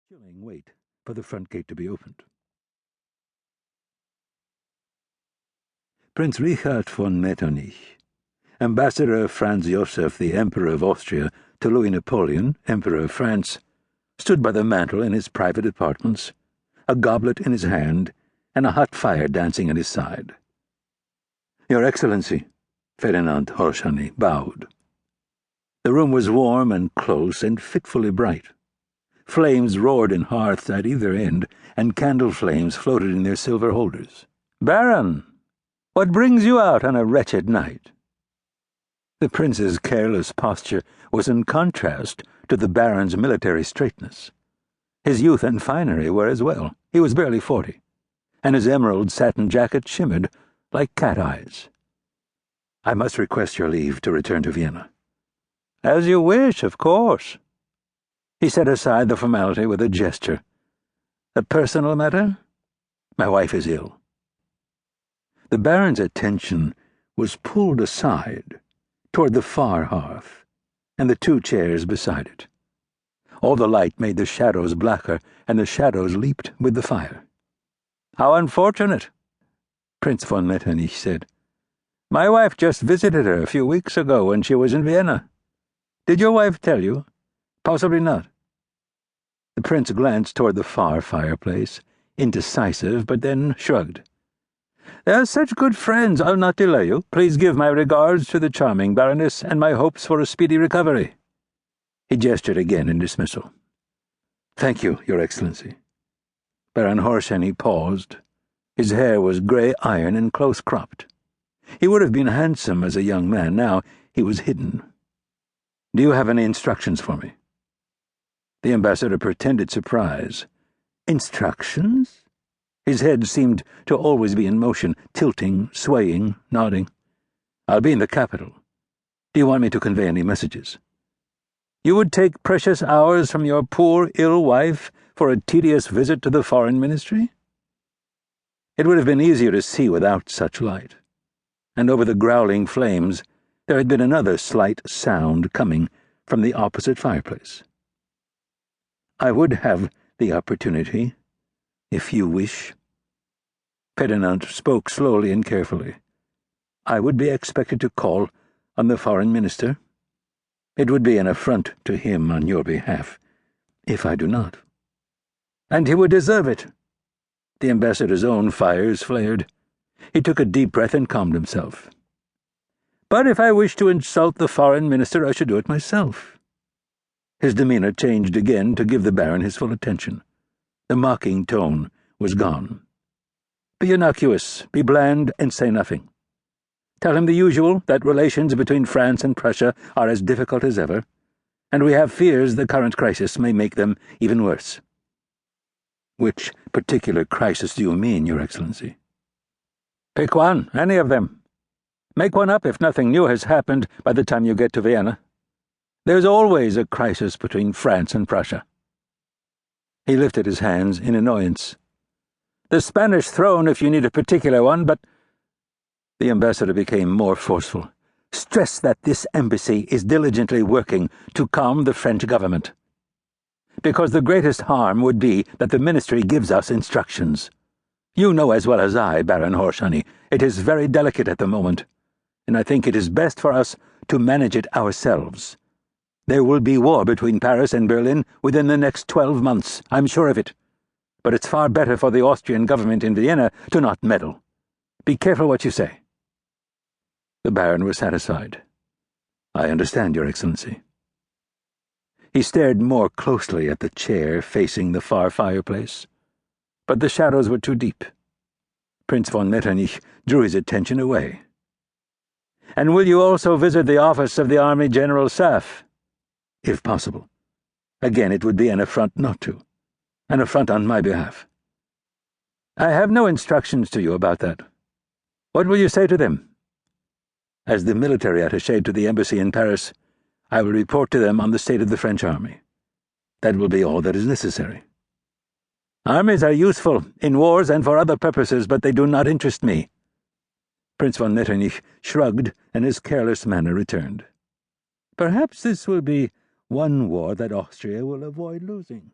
chilling wait for the front gate to be opened. Prince Richard von Metternich, ambassador of Franz Joseph, the Emperor of Austria, to Louis Napoleon, Emperor of France, stood by the mantel in his private apartments, a goblet in his hand, and a hot fire dancing at his side. "Your Excellency," Ferdinand Horshany bowed. The room was warm and close and fitfully bright. Flames roared in hearths at either end, and candle flames floated in their silver holders. "Baron, what brings you out on a wretched night?" The prince's careless posture was in contrast to the baron's military straightness. His youth and finery were as well. He was barely 40, and his emerald satin jacket shimmered like cat eyes. "I must request your leave to return to Vienna." "As you wish, of course." He set aside the formality with a gesture. "A personal matter? My wife is ill." The baron's attention was pulled aside toward the far hearth and the two chairs beside it. All the light made the shadows blacker, and the shadows leaped with the fire. "How unfortunate," Prince von Metternich said. "My wife just visited her a few weeks ago when she was in Vienna. Did your wife tell you? Possibly not." The prince glanced toward the far fireplace, indecisive, but then shrugged. "They are such good friends, I'll not delay you. Please give my regards to the charming Baroness and my hopes for a speedy recovery." He gestured again in dismissal. "Thank you, Your Excellency." Baron Horshany paused. His hair was grey iron and close-cropped. He would have been handsome as a young man. Now he was hidden. "Do you have any instructions for me?" The ambassador pretended surprise. "Instructions?" His head seemed to always be in motion, tilting, swaying, nodding. "I'll be in the capital. Do you want me to convey any messages?" "You would take precious hours from your poor, ill wife for a tedious visit to the Foreign Ministry?" It would have been easier to see without such light, and over the growling flames there had been another slight sound coming from the opposite fireplace. "I would have the opportunity, if you wish." Ferdinand spoke slowly and carefully. "I would be expected to call on the foreign minister. It would be an affront to him on your behalf, if I do not." "And he would deserve it." The ambassador's own fires flared. He took a deep breath and calmed himself. "But if I wish to insult the foreign minister, I should do it myself." His demeanor changed again to give the baron his full attention. The mocking tone was gone. "Be innocuous, be bland, and say nothing. Tell him the usual, that relations between France and Prussia are as difficult as ever, and we have fears the current crisis may make them even worse." "Which particular crisis do you mean, Your Excellency?" "Pick one, any of them. Make one up if nothing new has happened by the time you get to Vienna. There's always a crisis between France and Prussia." He lifted his hands in annoyance. "The Spanish throne, if you need a particular one, but—" The ambassador became more forceful. "Stress that this embassy is diligently working to calm the French government. Because the greatest harm would be that the ministry gives us instructions. You know as well as I, Baron Horshany, it is very delicate at the moment, and I think it is best for us to manage it ourselves. There will be war between Paris and Berlin within the next 12 months, I'm sure of it. But it's far better for the Austrian government in Vienna to not meddle. Be careful what you say." The baron was satisfied. "I understand, Your Excellency." He stared more closely at the chair facing the far fireplace, but the shadows were too deep. Prince von Metternich drew his attention away. "And will you also visit the office of the Army General Staff?" "If possible. Again, it would be an affront not to. An affront on my behalf." "I have no instructions to you about that. What will you say to them?" "As the military attaché to the embassy in Paris, I will report to them on the state of the French army. That will be all that is necessary." "Armies are useful in wars and for other purposes, but they do not interest me." Prince von Metternich shrugged, and his careless manner returned. "Perhaps this will be one war that Austria will avoid losing."